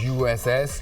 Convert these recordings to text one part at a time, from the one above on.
USS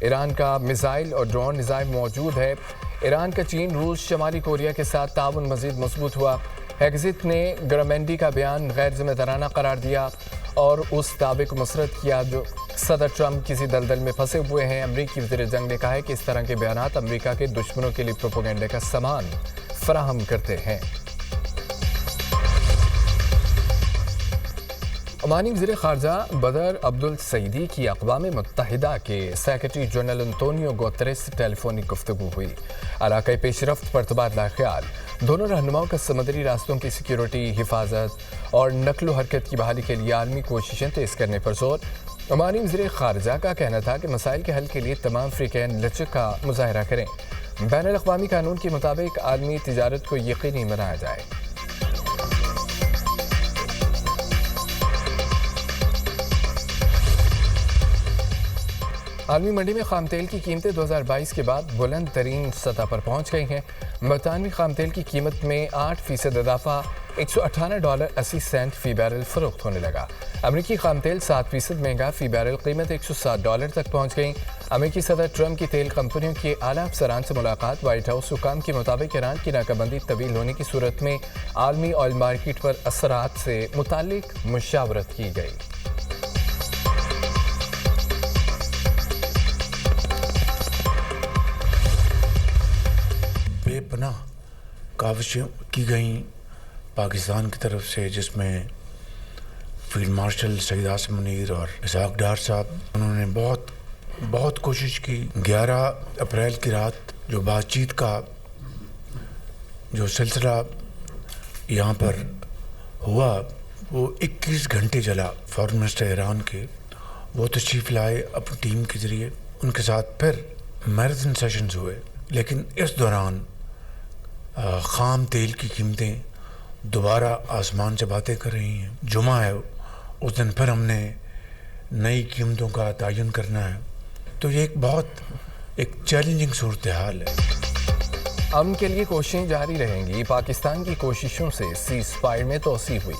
Iran کا missile اور drone نظام موجود ہے۔ ایران کا چین، روس، شمالی کوریا کے ساتھ تعاون مزید مضبوط ہوا۔ ہیگزت نے گرامینڈی کا بیان غیر ذمہ دارانہ قرار دیا اور اس دعوے کو مسترد کیا جو صدر ٹرمپ کسی دلدل میں پھنسے ہوئے ہیں۔ امریکی وزیر جنگ نے کہا ہے کہ اس طرح کے بیانات امریکہ کے دشمنوں کے لیے پروپیگنڈے کا سامان فراہم کرتے ہیں۔ عمانی وزیر خارجہ بدر عبدالسعیدی کی اقوام متحدہ کے سیکرٹری جنرل انطونیو گوتریس سے ٹیلی فونک گفتگو ہوئی۔ علاقائی پیش رفت پر تبادلہ خیال، دونوں رہنماؤں کا سمندری راستوں کی سیکیورٹی، حفاظت اور نقل و حرکت کی بحالی کے لیے عالمی کوششیں تیز کرنے پر زور۔ عمانی وزیر خارجہ کا کہنا تھا کہ مسائل کے حل کے لیے تمام فریقین لچک کا مظاہرہ کریں۔ بین الاقوامی قانون کے مطابق عالمی تجارت کو یقینی بنایا جائے۔ عالمی منڈی میں خام تیل کی قیمتیں 2022 کے بعد بلند ترین سطح پر پہنچ گئی ہیں۔ برطانوی خام تیل کی قیمت میں 8% اضافہ $118.80 فی بیرل فروخت ہونے لگا۔ امریکی خام تیل 7% مہنگا، فی بیرل قیمت $107 تک پہنچ گئی۔ امریکی صدر ٹرمپ کی تیل کمپنیوں کے اعلیٰ افسران سے ملاقات۔ وائٹ ہاؤس حکام کے مطابق ایران کی ناکہ بندی طویل ہونے کی صورت میں عالمی آئل مارکیٹ پر اثرات سے متعلق مشاورت کی گئی۔ بے پناہ کاوشیں کی گئیں پاکستان کی طرف سے، جس میں فیلڈ مارشل سید عاصم منیر اور اسحاق ڈار صاحب، انہوں نے بہت کوشش کی۔ 11 اپریل کی رات جو بات چیت کا جو سلسلہ یہاں پر ہوا وہ 21 گھنٹے چلا۔ فارن منسٹر ایران کے وہ تشریف لائے اپنی ٹیم کے ذریعے، ان کے ساتھ پھر میراتھن سیشنز ہوئے، لیکن اس دوران خام تیل کی قیمتیں دوبارہ آسمان سے باتیں کر رہی ہیں۔ جمعہ ہے، اس دن پھر ہم نے نئی قیمتوں کا تعین کرنا ہے، تو یہ ایک چیلنجنگ صورتحال ہے۔ امن کے لیے کوششیں جاری رہیں گی۔ پاکستان کی کوششوں سے سیز فائر میں توسیع ہوئی۔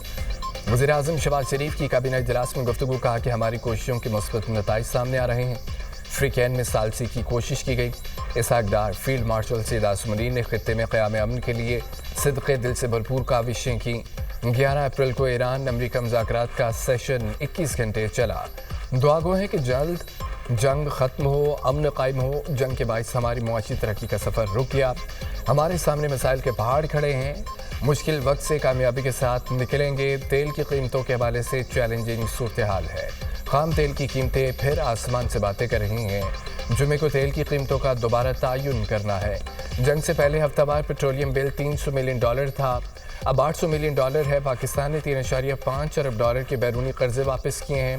وزیر اعظم شہباز شریف کی کابینہ اجلاس میں گفتگو، کہا کہ ہماری کوششوں کے مثبت نتائج سامنے آ رہے ہیں۔ فریقین میں ثالثی کی کوشش کی گئی۔ اسحاق ڈار، فیلڈ مارشل سید عاصم منیر نے خطے میں قیام امن کے لیے صدقے دل سے بھرپور کاوشیں کی۔ 11 اپریل کو ایران امریکہ مذاکرات کا سیشن 21 گھنٹے چلا۔ دعا گو ہے کہ جلد جنگ ختم ہو، امن قائم ہو۔ جنگ کے باعث ہماری معاشی ترقی کا سفر رک گیا۔ ہمارے سامنے مسائل کے پہاڑ کھڑے ہیں، مشکل وقت سے کامیابی کے ساتھ نکلیں گے۔ تیل کی قیمتوں کے حوالے سے چیلنجنگ صورتحال ہے۔ خام تیل کی قیمتیں پھر آسمان سے باتیں کر رہی ہیں۔ جمعے کو تیل کی قیمتوں کا دوبارہ تعین کرنا ہے۔ جنگ سے پہلے ہفتہ وار پیٹرولیم بل $300 ملین تھا، اب $800 ملین ہے۔ پاکستان نے $3.5 ارب کے بیرونی قرضے واپس کیے ہیں۔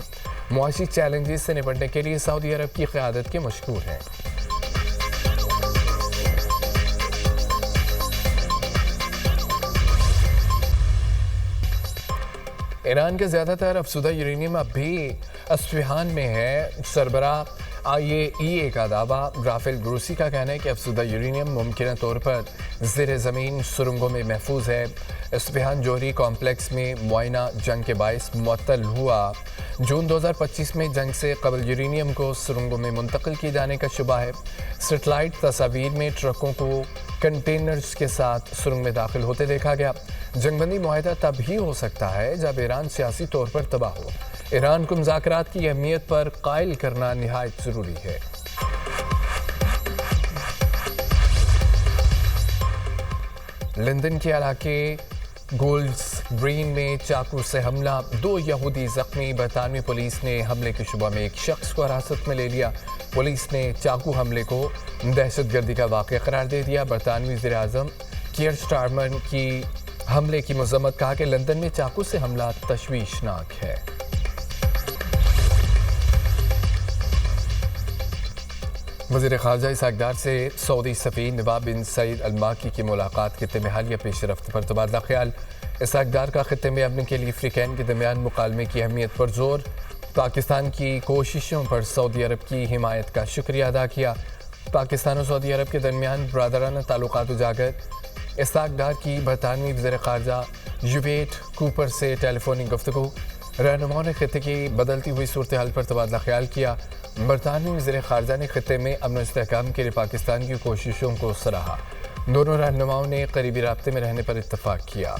معاشی چیلنجز سے نپٹنے کے لیے سعودی عرب کی قیادت کے مشکور ہیں۔ ایران کا زیادہ تر افزودہ یورینیم اب بھی اصفہان میں ہے۔ سربراہ IAEA کا دعویٰ۔ رافیل گروسی کا کہنا ہے کہ افزودہ یورینیم ممکنہ طور پر زیر زمین سرنگوں میں محفوظ ہے۔ اصفہان جوہری کمپلیکس میں معائنہ جنگ کے باعث معطل ہوا۔ جون 2025 میں جنگ سے قبل یورینیم کو سرنگوں میں منتقل کیے جانے کا شبہ ہے۔ سیٹلائٹ تصاویر میں ٹرکوں کو کنٹینرز کے ساتھ سرنگ میں داخل ہوتے دیکھا گیا۔ جنگ بندی معاہدہ تب ہی ہو سکتا ہے جب ایران سیاسی طور پر تباہ ہو۔ ایران کو مذاکرات کی اہمیت پر قائل کرنا نہایت ضروری ہے۔ لندن کے علاقے گولڈز گرین میں چاقو سے حملہ، 2 یہودی زخمی۔ برطانوی پولیس نے حملے کے شبہ میں ایک شخص کو حراست میں لے لیا۔ پولیس نے چاقو حملے کو دہشت گردی کا واقعہ قرار دے دیا۔ برطانوی وزیر اعظم کیئر سٹارمر کی حملے کی مذمت، کہا کہ لندن میں چاقو سے حملہ تشویشناک ہے۔ وزیر خارجہ اسحاق ڈار سے سعودی سفیر نواف بن سعید الماکی کی ملاقات۔ خطے میں حالیہ پیش رفت پر تبادلہ خیال۔ اسحاق ڈار کا خطے میں امن کے لیے فریقین کے درمیان مکالمے کی اہمیت پر زور۔ پاکستان کی کوششوں پر سعودی عرب کی حمایت کا شکریہ ادا کیا۔ پاکستان اور سعودی عرب کے درمیان برادرانہ تعلقات اجاگر۔ اسحاق ڈار کی برطانوی وزیر خارجہ جویٹ کوپر سے ٹیلی فونک گفتگو۔ رہنماؤں نے خطے کی بدلتی ہوئی صورتحال پر تبادلہ خیال کیا۔ برطانوی وزیر خارجہ نے خطے میں امن و استحکام کے لیے پاکستان کی کوششوں کو سراہا۔ دونوں رہنماؤں نے قریبی رابطے میں رہنے پر اتفاق کیا۔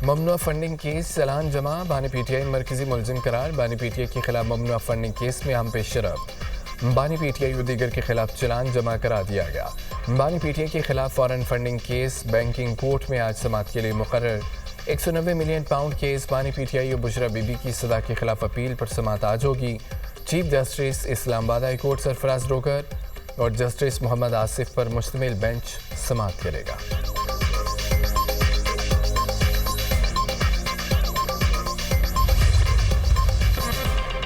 ممنوعہ فنڈنگ کیس چلان جمع، بانی پی ٹی آئی مرکزی ملزم قرار۔ بانی پی ٹی آئی کے خلاف ممنوعہ فنڈنگ کیس میں اہم پیش رفت، بانی پی ٹی آئی و دیگر کے خلاف چلان جمع کرا دیا گیا۔ بانی پی ٹی آئی کے خلاف foreign funding case banking court میں آج سماعت کے لیے مقرر۔ 190 ملین پاؤنڈ کیس بانی پی ٹی آئی اور بشرا بی بی کی سزا کے خلاف اپیل پر سماعت آج ہوگی۔ چیف جسٹس اسلام آباد ہائی کورٹ سرفراز روکر اور جسٹس محمد آصف پر مشتمل بینچ سماعت کرے گا۔